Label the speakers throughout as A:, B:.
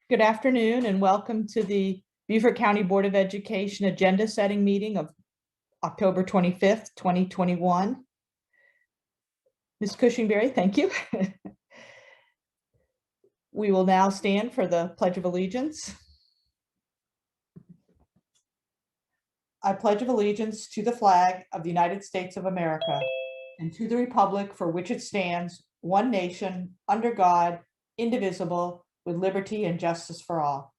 A: Good afternoon and welcome to the Beaufort County Board of Education agenda setting meeting of October 25th, 2021. Ms. Cushingberry, thank you. We will now stand for the Pledge of Allegiance. I pledge of allegiance to the flag of the United States of America and to the republic for which it stands, one nation, under God, indivisible, with liberty and justice for all.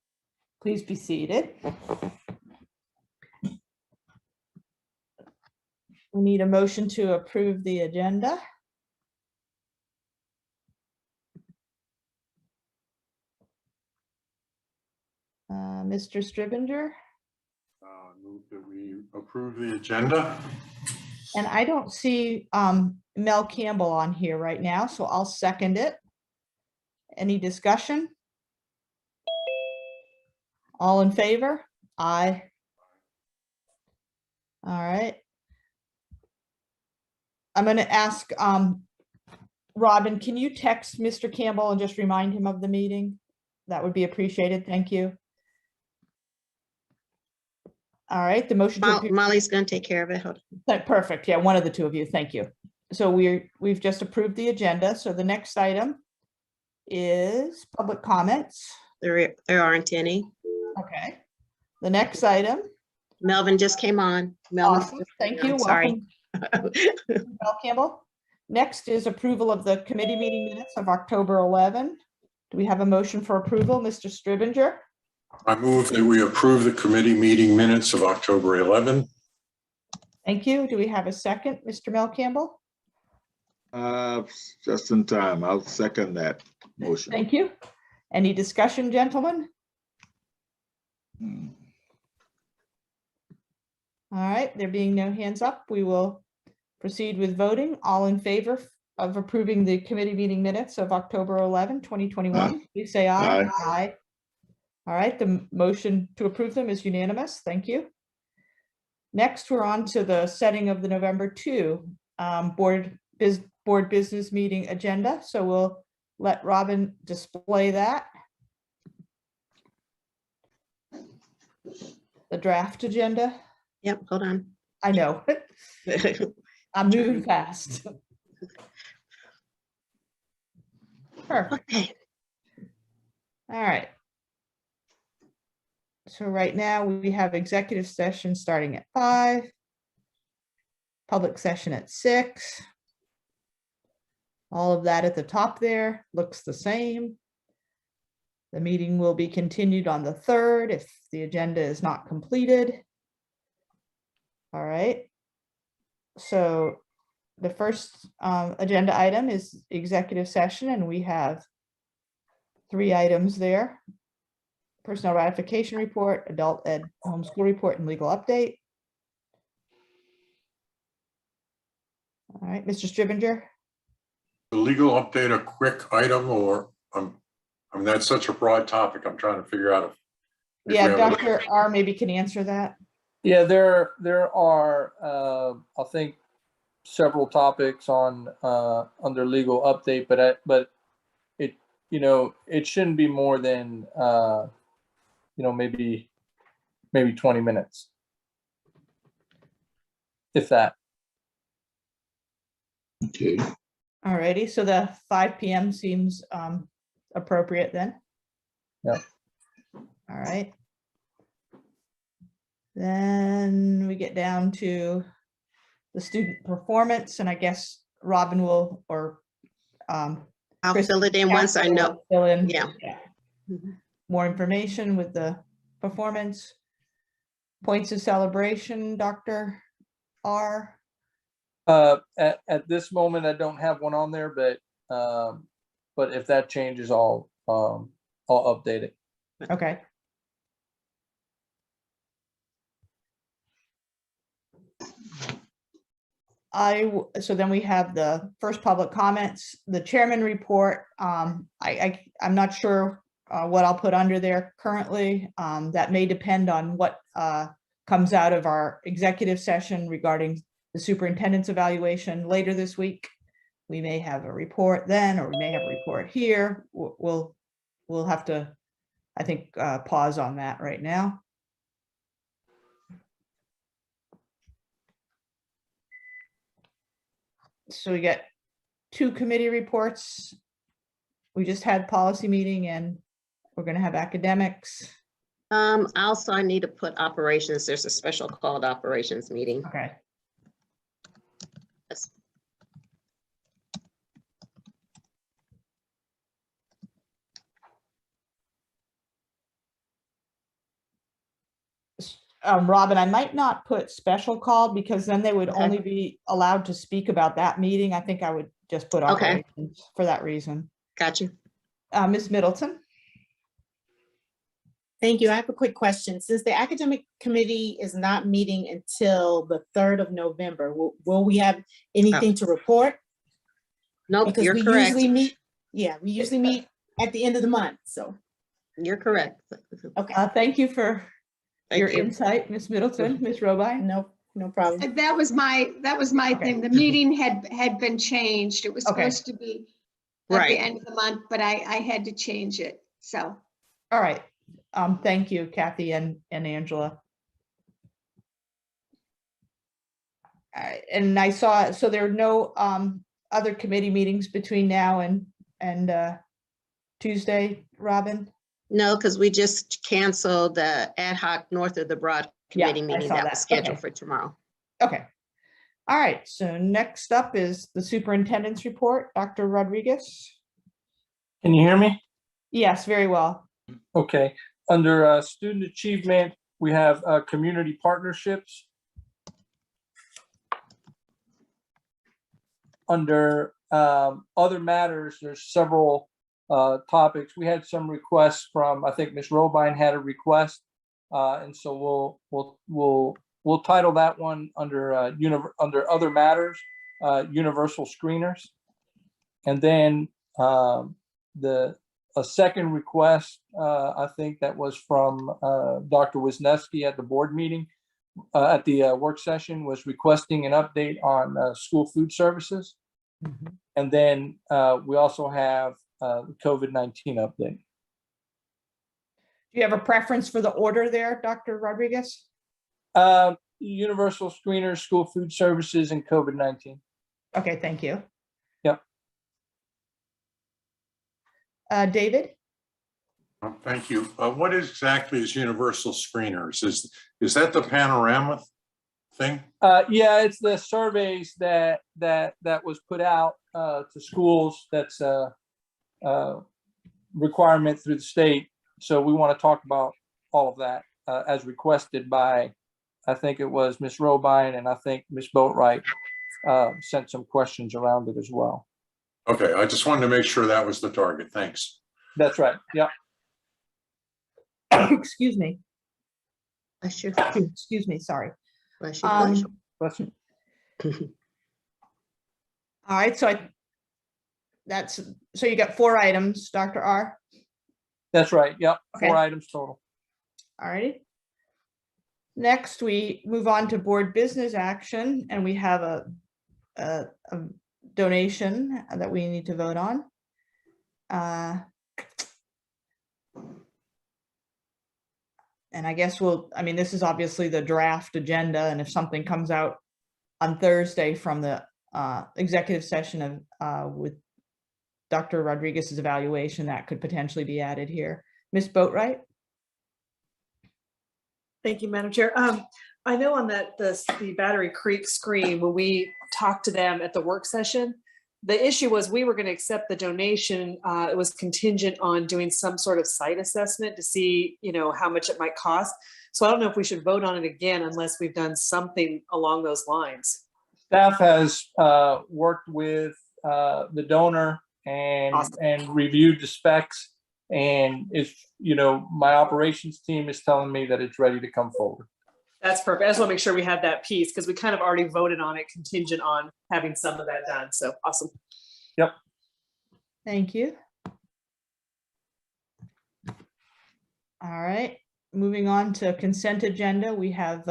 A: Please be seated. We need a motion to approve the agenda. Mr. Stribinger?
B: Move that we approve the agenda.
A: And I don't see Mel Campbell on here right now, so I'll second it. Any discussion? All in favor? Aye. All right. I'm going to ask Robin, can you text Mr. Campbell and just remind him of the meeting? That would be appreciated. Thank you. All right, the motion to
C: Molly's going to take care of it. Hold
A: on. Perfect. Yeah, one of the two of you. Thank you. So we've just approved the agenda. So the next item is public comments.
C: There aren't any.
A: Okay. The next item.
C: Melvin just came on. Melvin,
A: awesome. Thank you.
C: Sorry.
A: Mel Campbell. Next is approval of the committee meeting minutes of October 11. Do we have a motion for approval, Mr. Stribinger?
B: I move that we approve the committee meeting minutes of October 11.
A: Thank you. Do we have a second, Mr. Mel Campbell?
D: Just in time. I'll second that motion.
A: Thank you. Any discussion, gentlemen? All right, there being no hands up, we will proceed with voting. All in favor of approving the committee meeting minutes of October 11, 2021, please say aye.
D: Aye.
A: Aye. All right, the motion to approve them is unanimous. Thank you. Next, we're on to the setting of the November 2 board business meeting agenda. So we'll let Robin display that. The draft agenda.
C: Yep, hold on.
A: I know. I'm moving fast. Perfect.
C: Okay.
A: All right. So right now we have executive session starting at 5, public session at 6. All of that at the top there looks the same. The meeting will be continued on the 3rd if the agenda is not completed. All right. So the first agenda item is executive session, and we have 3 items there. Personnel ratification report, adult ed homeschool report, and legal update. All right, Mr. Stribinger.
B: The legal update, a quick item, or I mean, that's such a broad topic. I'm trying to figure out if
A: Yeah, Dr. R maybe can answer that.
E: Yeah, there are I think several topics on under legal update, but it it shouldn't be more than maybe 20 minutes, if that.
D: Okay.
A: All righty, so the 5 p.m. seems appropriate then.
E: Yeah.
A: All right. Then we get down to the student performance, and I guess Robin will, or
C: I'll fill it in once I know.
A: Fill in,
C: Yeah.
A: More information with the performance. Points of celebration, Dr. R.
E: At this moment, I don't have one on there, but if that changes, I'll update it.
A: Okay. So then we have the first public comments, the chairman report. I'm not sure what I'll put under there currently. That may depend on what comes out of our executive session regarding the superintendent's evaluation later this week. We may have a report then, or we may have a report here. We'll have to I think, pause on that right now. So we got 2 committee reports. We just had policy meeting and we're gonna have academics.
C: Also, I need to put operations. There's a special called operations meeting.
A: Okay.
C: That's-
A: Robin, I might not put special call because then they would
C: Okay.
A: only be allowed to speak about that meeting. I think I would just put
C: Okay.
A: operations for that reason.
C: Got you.
A: Ms. Middleton?
F: Thank you. I have a quick question. Since the academic committee is not meeting until the 3rd of November, will we have anything to report?
C: Nope,
F: Because
C: you're
F: we
C: correct.
F: usually meet, yeah, we usually meet at the end of the month, so,
C: You're correct.
F: okay.
A: Thank you for your
C: Thank you.
A: insight, Ms. Middleton. Ms. Robine?
F: No problem.
G: That was my
A: Okay.
G: thing. The meeting had been changed. It was
A: Okay.
G: supposed to be at
C: Right.
G: the end of the month, but I had to change it. So
A: All right. Thank you, Kathy and Angela. All right, and I saw, so there are no other committee meetings between now and Tuesday, Robin?
C: No, because we just canceled the ad hoc North of the Broad
A: Yeah,
C: committee
A: I
C: meeting
A: saw
C: that
A: that.
C: was scheduled
A: Okay.
C: for tomorrow.
A: Okay. All right, so next up is the superintendent's report. Dr. Rodriguez?
E: Can you hear me?
A: Yes, very well.
E: Okay, under student achievement, we have community partnerships. Under other matters, there's several topics. We had some requests from, I think Ms. Robine had a request. And so we'll title that one under under other matters, universal screeners. And then a second request, I think that was from Dr. Wisniewski at the board meeting, at the work session, was requesting an update on school food services. And then we also have the COVID-19 update.
A: Do you have a preference for the order there, Dr. Rodriguez?
E: Universal screeners, school food services, and COVID-19.
A: Okay, thank you.
E: Yep.
A: David?
B: Thank you. What exactly is universal screeners? Is that the panorama thing?
E: Yeah, it's the surveys that was put out to schools. That's a requirement through the state. So we want to talk about all of that as requested by, I think it was Ms. Robine, and I think Ms. Boatwright sent some questions around it as well.
B: Okay, I just wanted to make sure that was the target. Thanks.
E: That's right. Yeah.
A: Excuse me.
C: Bless you.
A: Excuse me, sorry.
C: Bless you. Bless you.
E: Bless you.
A: All right, so so you got 4 items, Dr. R?
E: That's right. Yep.
A: Okay.
E: 4 items total.
A: All righty. Next, we move on to board business action, and we have a donation that we need to vote on. And I guess this is obviously the draft agenda, and if something comes out on Thursday from the executive session of with Dr. Rodriguez's evaluation, that could potentially be added here. Ms. Boatwright?
H: Thank you, Madam Chair. I know on the Battery Creek screen, when we talked to them at the work session, the issue was we were going to accept the donation. It was contingent on doing some sort of site assessment to see, how much it might cost. So I don't know if we should vote on it again unless we've done something along those lines.
E: Staff has worked with the donor and
H: Awesome.
E: and reviewed the specs, and it's my operations team is telling me that it's ready to come forward.
H: That's perfect. I just want to make sure we have that piece because we kind of already voted on it contingent on having some of that done. So awesome.
E: Yep.
A: Thank you. All right, moving on to consent agenda, we have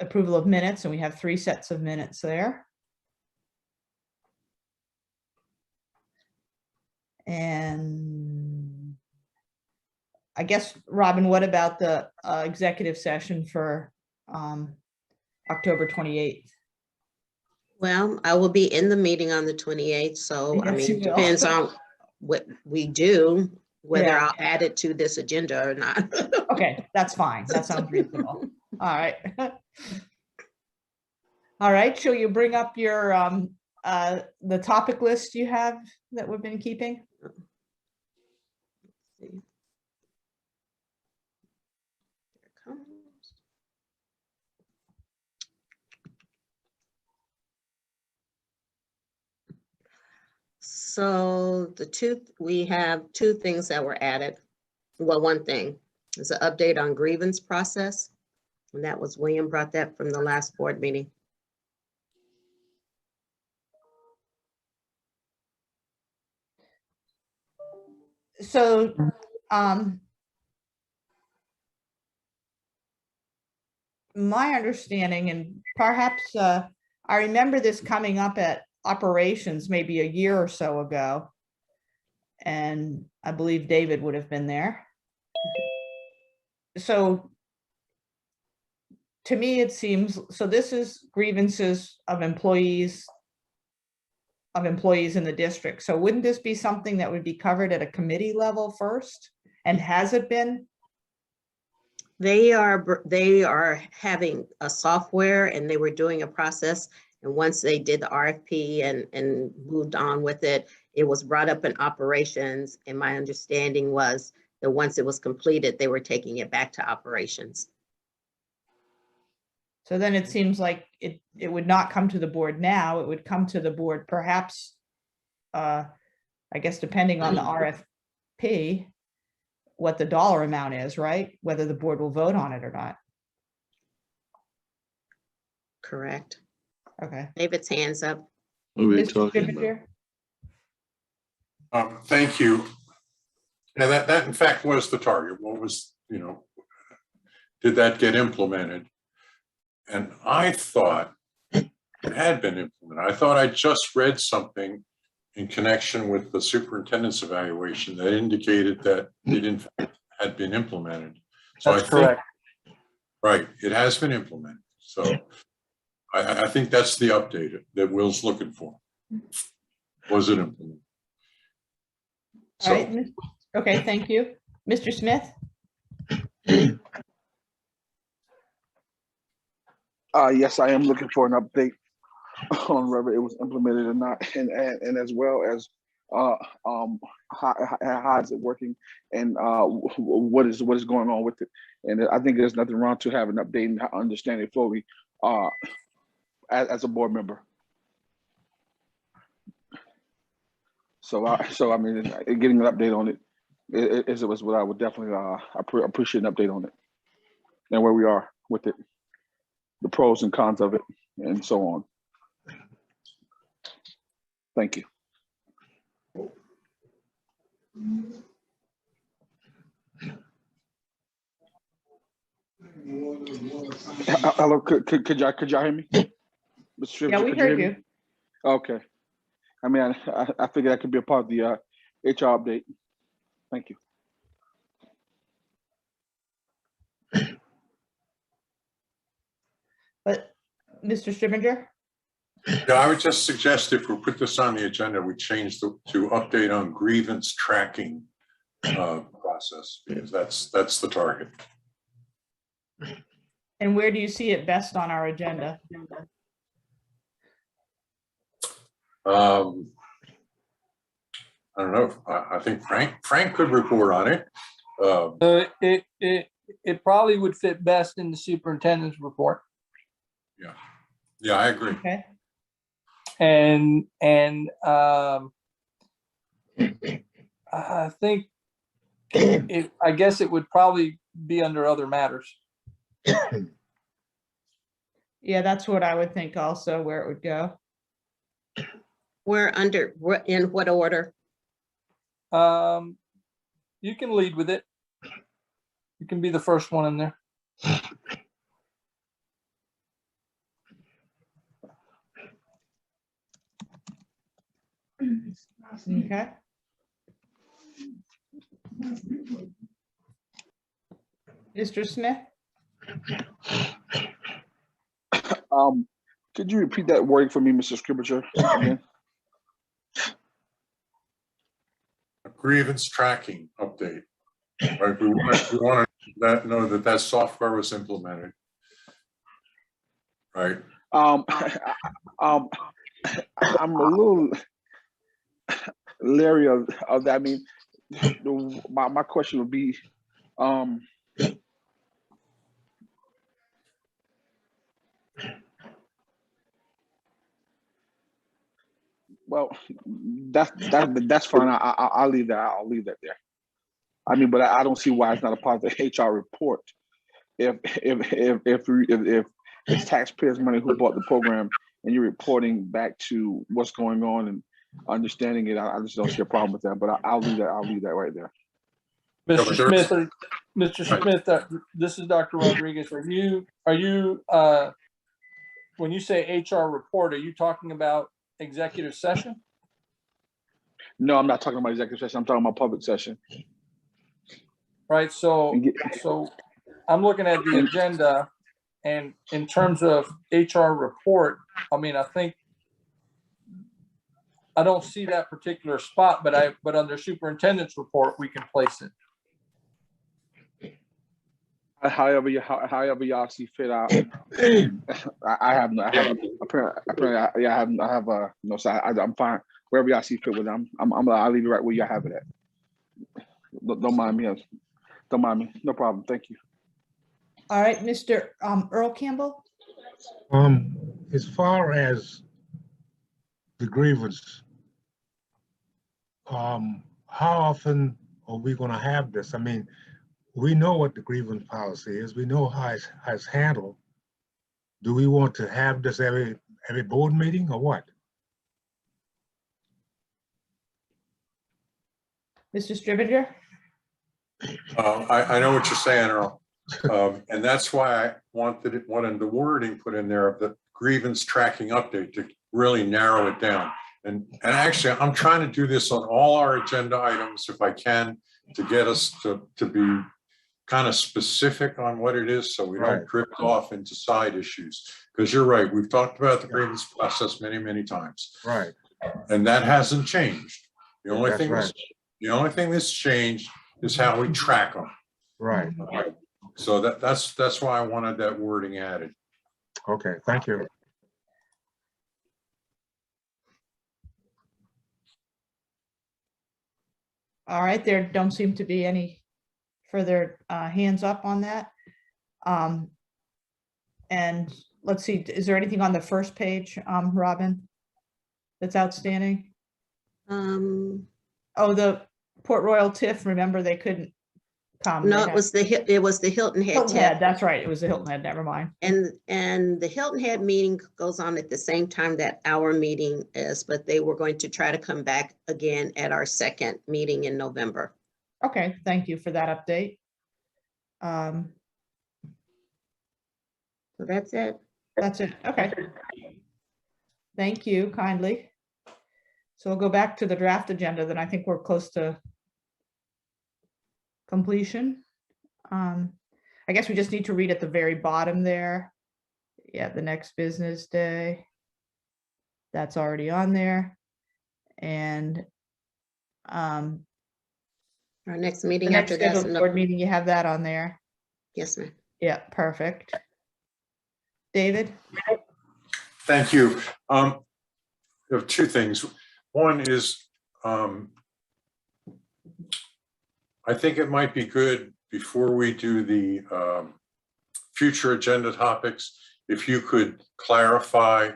A: approval of minutes, and we have 3 sets of minutes there. And I guess, Robin, what about the executive session for October 28th?
C: Well, I will be in the meeting on the 28th, so I
A: Yes, you
C: mean,
A: will.
C: depends on what we do, whether
A: Yeah.
C: I'll add it to this agenda or not.
A: Okay, that's fine. That sounds reasonable. All right. All right, shall you bring up your the topic list you have that we've been keeping?
C: So we have two things that were added. Well, one thing is an update on grievance process. And that was William brought that from the last board meeting.
A: So, my understanding, and perhaps I remember this coming up at operations maybe a year or so ago. And I believe David would have been there. So to me, it seems, so this is grievances of employees in the district. So wouldn't this be something that would be covered at a committee level first? And has it been?
C: They are having a software and they were doing a process. And once they did the RFP and moved on with it, it was brought up in operations. And my understanding was that once it was completed, they were taking it back to operations.
A: So then it seems like it would not come to the board now. It would come to the board perhaps, I guess, depending on the RFP, what the dollar amount is, right? Whether the board will vote on it or not.
C: Correct.
A: Okay.
C: David's hands up.
D: What are we
A: Mr.
D: talking about?
A: Scrivener?
B: Thank you. Now that in fact was the target. What was, did that get implemented? And I thought it had been implemented. I thought I just read something in connection with the superintendent's evaluation that indicated that it in fact had been implemented. So
E: That's correct.
B: Right, it has been implemented. So I think that's the update that Will's looking for. Was it implemented?
A: All right. Okay, thank you. Mr. Smith?
I: Yes, I am looking for an update on whether it was implemented or not, and as well as how is it working, and what is going on with it. And I think there's nothing wrong to have an update and understand it fully as a board member. So I mean, getting an update on it was what I would definitely appreciate an update on it and where we are with it, the pros and cons of it, and so on. Thank you. Hello, could y'all hear me?
A: Yeah, we heard you.
I: Okay. I mean, I figured I could be a part of the HR update. Thank you.
A: But Mr. Scrivener?
B: Yeah, I would just suggest if we put this on the agenda, we change to update on grievance tracking process, because that's the target.
A: And where do you see it best on our agenda?
B: I don't know. I think Frank could report on it.
E: It probably would fit best in the superintendent's report.
B: Yeah, I agree.
A: Okay.
E: And I think I guess it would probably be under other matters.
A: Yeah, that's what I would think also, where it would go.
C: We're in what order?
E: You can lead with it. You can be the first one in there.
A: Okay. Mr. Smith?
I: Could you repeat that wording for me, Mr. Scrivener, again?
B: A grievance tracking update. Right, we want to know that that software was implemented. Right.
I: I'm a little leery of that. I mean, my question would be, well, that's fine. I'll leave that. I'll leave that there. I mean, but I don't see why it's not a part of the HR report. If it's taxpayers' money who bought the program and you're reporting back to what's going on and understanding it, I just don't see a problem with that. But I'll leave that. I'll leave that right there.
E: Mr. Smith, Mr. Smith, this is Dr. Rodriguez. Are you when you say HR report, are you talking about executive session?
I: No, I'm not talking about executive session. I'm talking about public session.
E: Right. So I'm looking at the agenda, and in terms of HR report, I mean, I think I don't see that particular spot, but under superintendent's report, we can place it.
I: However y'all see fit. I have no side. I'm fine. Wherever y'all see fit with it, I'll leave it right where y'all have it at. Don't mind me. Don't mind me. No problem. Thank you.
A: All right, Mr. Earl Campbell?
J: As far as the grievance, how often are we going to have this? I mean, we know what the grievance policy is. We know how it's handled. Do we want to have this every board meeting or what?
A: Mr. Stribinger?
B: I know what you're saying, Earl. And that's why I wanted the wording put in there of the grievance tracking update to really narrow it down. And actually, I'm trying to do this on all our agenda items if I can, to get us to be kind of specific on what it is, so we don't drift off into side issues. Because you're right, we've talked about the grievance process many, many times.
J: Right.
B: And that hasn't changed. The only thing that's changed is how we track them.
J: Right.
B: So that's why I wanted that wording added.
J: Okay, thank you.
A: All right, there don't seem to be any further hands up on that. And let's see, is there anything on the first page, Robin, that's outstanding? Oh, the Port Royal TIF, remember they couldn't come.
C: No, it was the Hilton Head
A: Hilton Head,
C: TIF.
A: that's right, it was the Hilton Head, never mind.
C: And the Hilton Head meeting goes on at the same time that our meeting is, but they were going to try to come back again at our second meeting in November.
A: Okay, thank you for that update.
C: So that's it.
A: That's it, okay. Thank you kindly. So we'll go back to the draft agenda, then I think we're close to completion. I guess we just need to read at the very bottom there. Yeah, the next business day. That's already on there. And
C: Our next
A: the
C: meeting
A: next
C: after that.
A: scheduled board meeting, you have that on there.
C: Yes, ma'am.
A: Yeah, perfect. David?
B: Thank you. I have two things. One is, I think it might be good before we do the future agenda topics, if you could clarify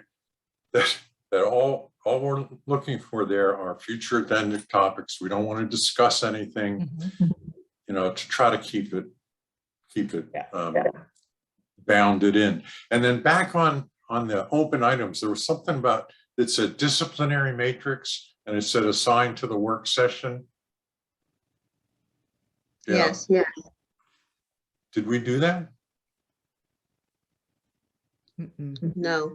B: that all we're looking for there are future agenda topics. We don't want to discuss anything, you know, to try to keep it bounded in. And then back on the open items, there was something about, it said disciplinary matrix and it said assigned to the work session. Yeah.
C: Yes, yes.
B: Did we do that?
C: No.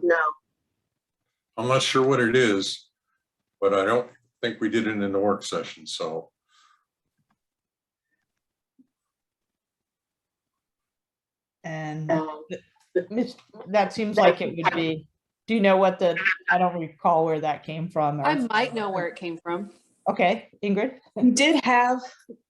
B: I'm not sure what it is, but I don't think we did it in the work session. So
A: And that seems like it would be, do you know what I don't recall where that came from.
H: I might know where it came from.
A: Okay, Ingrid?
H: We did have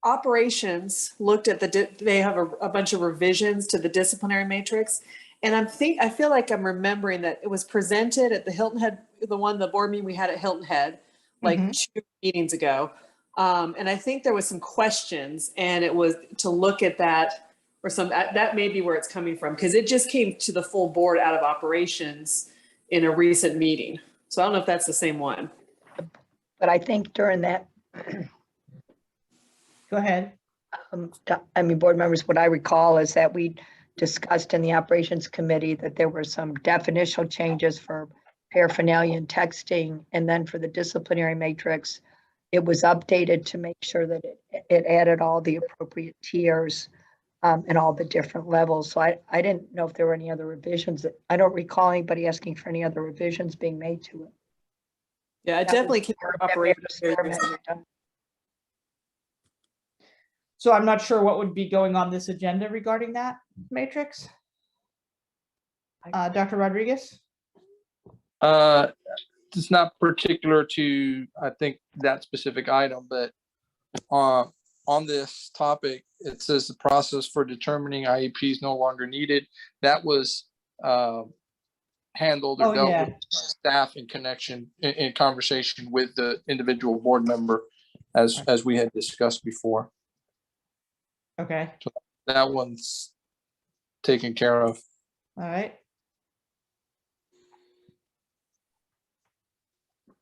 H: operations looked at they have a bunch of revisions to the disciplinary matrix. And I feel like I'm remembering that it was presented at the Hilton Head, the board meeting we had at Hilton Head, like 2 meetings ago. And I think there was some questions, and it was to look at that, or that may be where it's coming from, because it just came to the full board out of operations in a recent meeting. So I don't know if that's the same one.
K: But I think during that,
A: Go ahead.
K: board members, what I recall is that we discussed in the operations committee that there were some definitional changes for paraphernalia and texting. And then for the disciplinary matrix, it was updated to make sure that it added all the appropriate tiers and all the different levels. So I didn't know if there were any other revisions. I don't recall anybody asking for any other revisions being made to it.
H: Yeah, it definitely came from operations.
A: So I'm not sure what would be going on this agenda regarding that matrix. Dr. Rodriguez?
E: It's not particular to, I think, that specific item, but on this topic, it says the process for determining IEP is no longer needed. That was handled or dealt with staff in connection, in conversation with the individual board member, as we had discussed before.
A: Okay.
E: So that one's taken care of.
A: All right.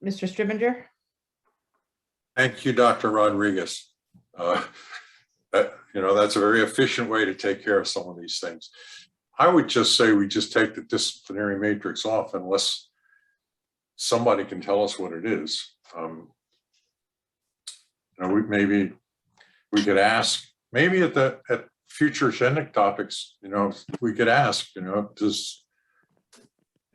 A: Mr. Stribinger?
B: Thank you, Dr. Rodriguez. That's a very efficient way to take care of some of these things. I would just say we just take the disciplinary matrix off unless somebody can tell us what it is. Maybe we could ask, maybe at future agenda topics, we could ask, does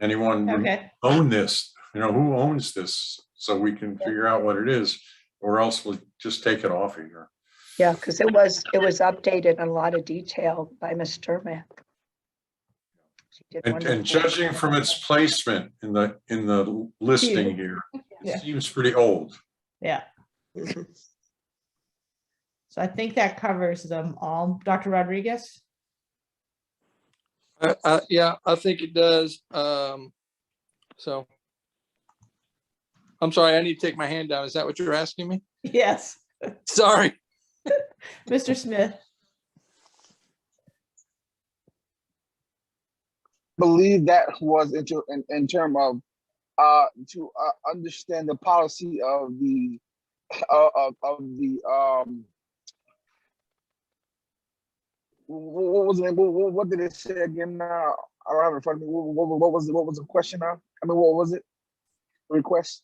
B: anyone own this? Who owns this? So we can figure out what it is, or else we'll just take it off of here.
K: Yeah, because it was updated in a lot of detail by Ms. Sturmack.
B: And judging from its placement in the listing here, it seems pretty old.
A: Yeah. So I think that covers them all. Dr. Rodriguez?
E: Yeah, I think it does. So I'm sorry, I need to take my hand down. Is that what you're asking me?
A: Yes.
E: Sorry.
A: Mr. Smith?
I: Believe that was in term of to understand the policy of the what was it? What did it say again? I don't have it in front of me. What was the question now? What was it? Request.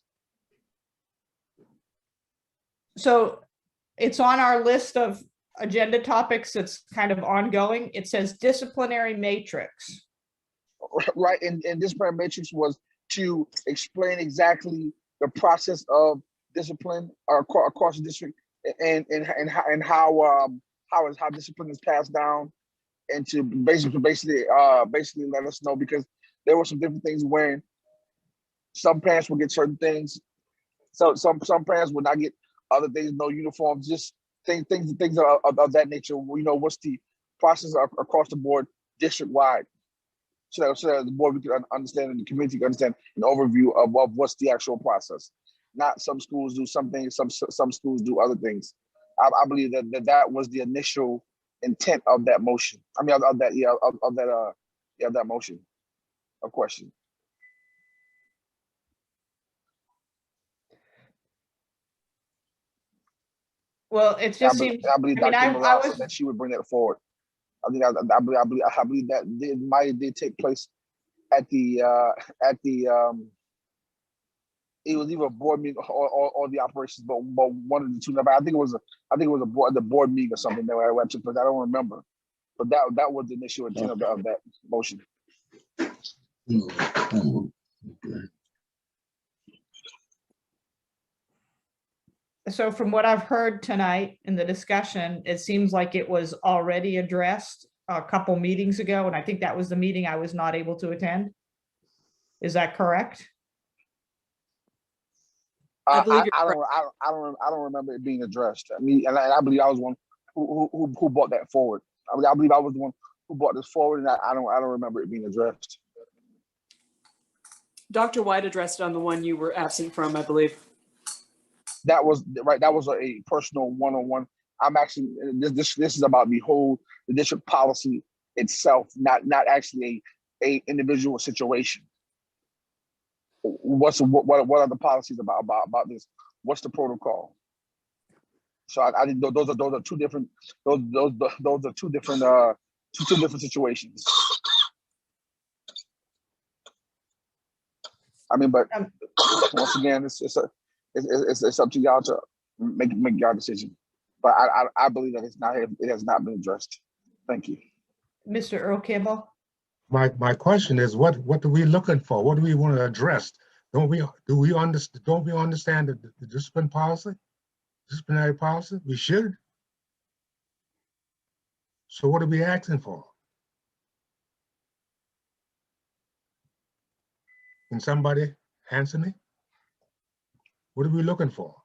A: So it's on our list of agenda topics that's kind of ongoing. It says disciplinary matrix.
I: Right, and disciplinary matrix was to explain exactly the process of discipline across the district and how discipline is passed down, and to basically let us know, because there were some different things when some parents will get certain things, so some parents will not get other things, no uniforms, just things of that nature. What's the process across the board district wide, so that the board can understand and the community can understand an overview of what's the actual process. Not some schools do some things, some schools do other things. I believe that was the initial intent of that motion. Of that motion of question.
A: Well, it just seems.
I: I believe Dr. Morales said that she would bring that forward. I believe that might did take place at the it was either a board meeting or the operations, but one of the two. I think it was the board meeting or something that I went to, but I don't remember. But that was the initial intent of that motion.
A: So from what I've heard tonight in the discussion, it seems like it was already addressed a couple meetings ago, and I think that was the meeting I was not able to attend. Is that correct?
H: I believe you're
I: I don't remember it being addressed. I mean, and I believe I was one who brought that forward. I believe I was the one who brought this forward, and I don't remember it being addressed.
H: Dr. White addressed it on the one you were absent from, I believe.
I: That was right. That was a personal one-on-one. I'm actually this is about the district policy itself, not actually a individual situation. What are the policies about this? What's the protocol? So I think those are two different two different situations. I mean, but once again, it's up to y'all to make y'all decision. But I believe that it has not been addressed. Thank you.
A: Mr. Earl Campbell?
J: My question is, what are we looking for? What do we want to address? Don't we understand the disciplinary policy? We should. So what are we asking for? Can somebody answer me? What are we looking for?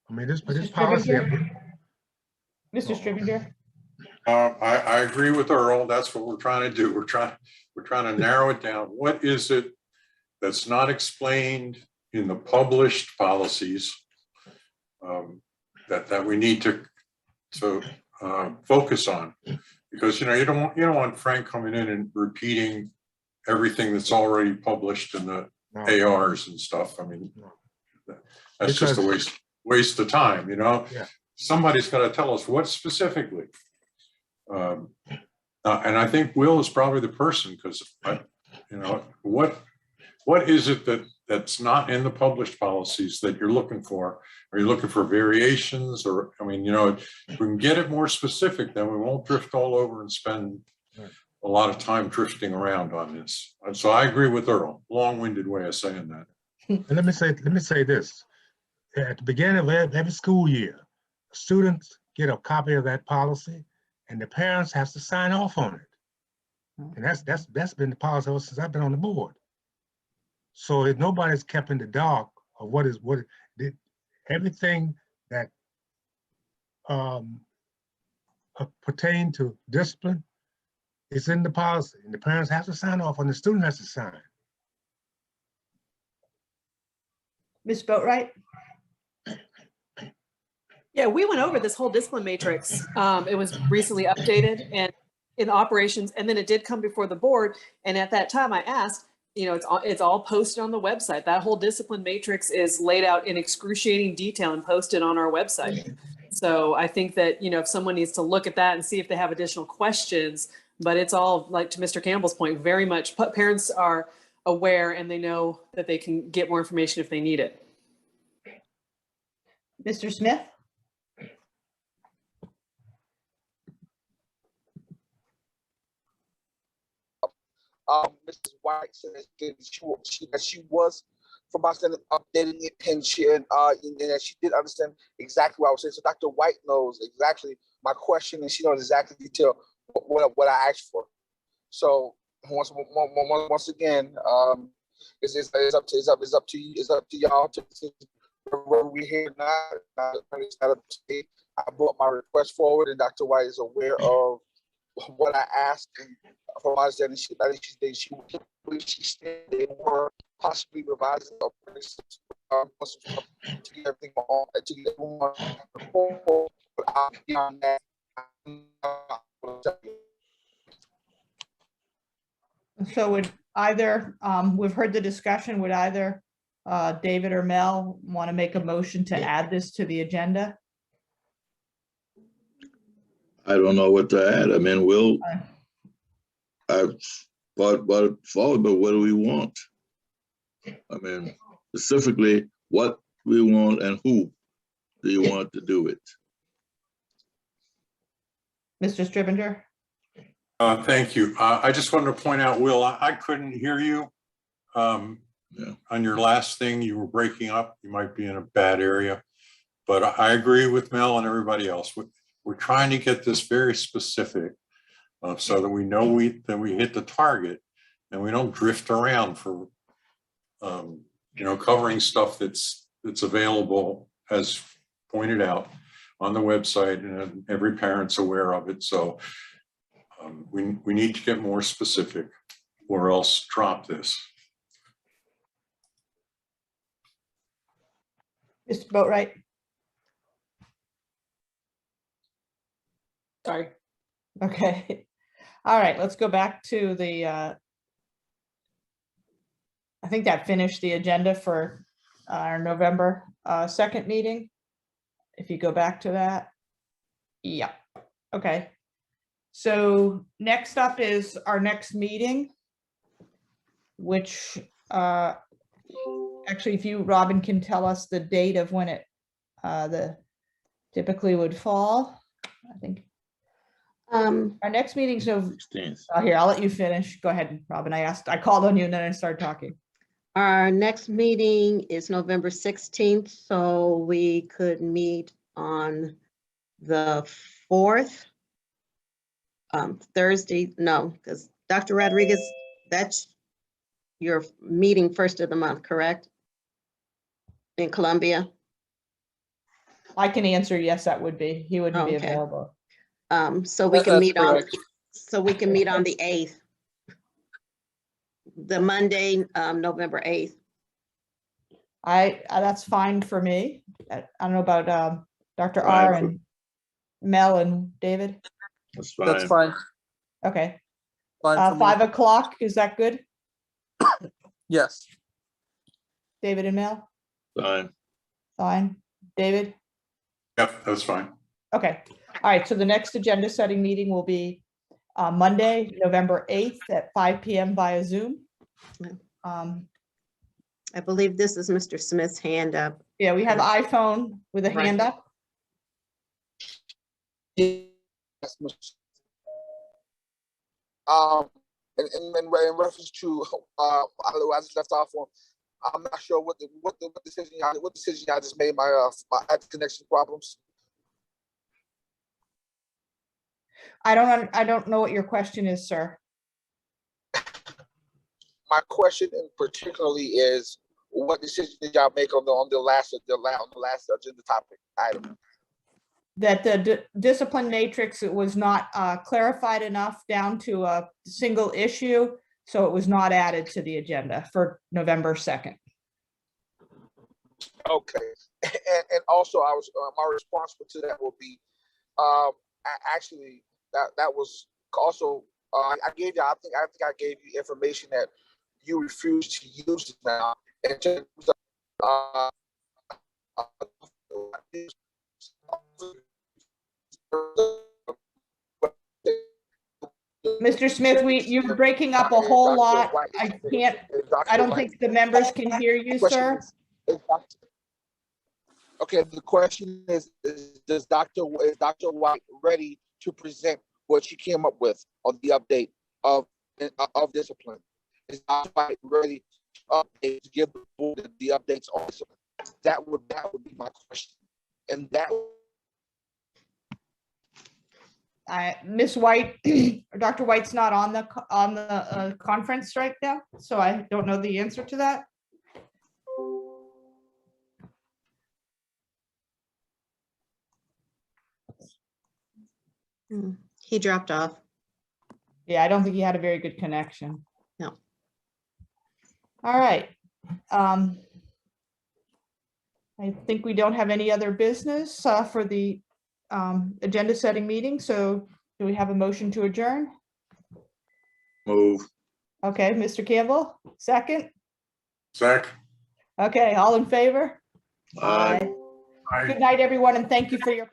J: I mean, this policy.
A: Mr. Stribinger?
B: I agree with Earl. That's what we're trying to do. We're trying to narrow it down. What is it that's not explained in the published policies that we need to focus on? Because you don't want Frank coming in and repeating everything that's already published in the ARs and stuff. I mean, that's just a waste of time.
J: Yeah.
B: Somebody's got to tell us what specifically. And I think Will is probably the person, because what is it that's not in the published policies that you're looking for? Are you looking for variations? Or, I mean, if we can get it more specific, then we won't drift all over and spend a lot of time drifting around on this. And so I agree with Earl. Long-winded way of saying that.
J: And let me say this. At the beginning of every school year, students get a copy of that policy, and the parents have to sign off on it. And that's been the policy since I've been on the board. So if nobody's kept in the dark of everything that pertain to discipline is in the policy, and the parents have to sign off on, the student has to sign.
A: Ms. Boatright?
H: Yeah, we went over this whole discipline matrix. It was recently updated and in operations, and then it did come before the board. And at that time I asked, it's all posted on the website. That whole discipline matrix is laid out in excruciating detail and posted on our website. So I think that, if someone needs to look at that and see if they have additional questions, but it's all, like to Mr. Campbell's point, very much parents are aware and they know that they can get more information if they need it.
A: Mr. Smith?
L: Mrs. White said that she was, from my understanding, updating it, and that she did understand exactly what I was saying. So Dr. White knows exactly my question, and she knows exactly detail what I asked for. So once again, it's up to you. It's up to y'all to where we here now. It's not up to me. I brought my request forward, and Dr. White is aware of what I asked, and from my understanding, she said they were possibly revising to get everything on, to get everyone beyond that.
A: So would either, we've heard the discussion, would either David or Mel want to make a motion to add this to the agenda?
D: I don't know what to add. I mean, I've thought about it forward, but what do we want? I mean, specifically, what we want and who do you want to do it?
A: Mr. Stribinger?
B: Thank you. I just wanted to point out, Will, I couldn't hear you on your last thing. You were breaking up. You might be in a bad area. But I agree with Mel and everybody else. We're trying to get this very specific so that we know that we hit the target and we don't drift around for, covering stuff that's available, as pointed out on the website, and every parent's aware of it. So we need to get more specific, or else drop this.
A: Mr. Boatright?
H: Sorry.
A: Okay. All right, let's go back to the, I think that finished the agenda for our November 2nd meeting. If you go back to that. Yeah, okay. So next up is our next meeting, which actually, if you, Robin, can tell us the date of when it typically would fall, I think. Our next meeting's here, I'll let you finish. Go ahead, Robin. I called on you and then I started talking.
C: Our next meeting is November 16th, so we could meet on the 4th. Thursday, no, because Dr. Rodriguez, that's your meeting first of the month, correct? In Columbia?
A: I can answer yes, that would be. He wouldn't be
C: Okay.
A: available.
C: So we can
E: That's
C: meet on,
E: correct.
C: so we can meet on the 8th. The Monday, November 8th.
A: That's fine for me. I don't know about Dr.
D: Fine
A: R
D: for-
A: and Mel and David.
D: That's fine.
E: That's fine.
A: Okay.
E: Fine for me.
A: 5 o'clock, is that good?
E: Yes.
A: David and Mel?
D: Fine.
A: Fine. David?
B: Yep, that's fine.
A: Okay. All right. So the next agenda setting meeting will be Monday, November 8th at 5 p.m. via Zoom.
C: I believe this is Mr. Smith's hand up.
A: Yeah, we have iPhone with a hand up.
L: Yes, in reference to I just left off on, I'm not sure what decision I just made, my connection problems.
A: I don't know what your question is, sir.
L: My question in particularly is, what decision did y'all make on the last agenda topic item?
A: That the discipline matrix, it was not clarified enough down to a single issue, so it was not added to the agenda for November 2nd.
L: Okay, and also I was my response to that will be, actually that was also I gave you, I think I gave you information that you refuse to use now in terms of
A: Mr. Smith, you're breaking up a whole lot. I don't think the members can hear you, sir.
L: Okay, the question is Dr. White ready to present what she came up with on the update of discipline? Is Dr. White ready to give the board the updates on discipline? That would be my question. And that
A: Ms. White, Dr. White's not on the conference right now, so I don't know the answer to that.
C: He dropped off.
A: Yeah, I don't think he had a very good connection.
C: No.
A: All right. I think we don't have any other business for the agenda setting meeting. So do we have a motion to adjourn?
D: Move.
A: Okay, Mr. Campbell, second.
B: Zach?
A: Okay, all in favor?
D: Aye.
A: Good night, everyone, and thank you for your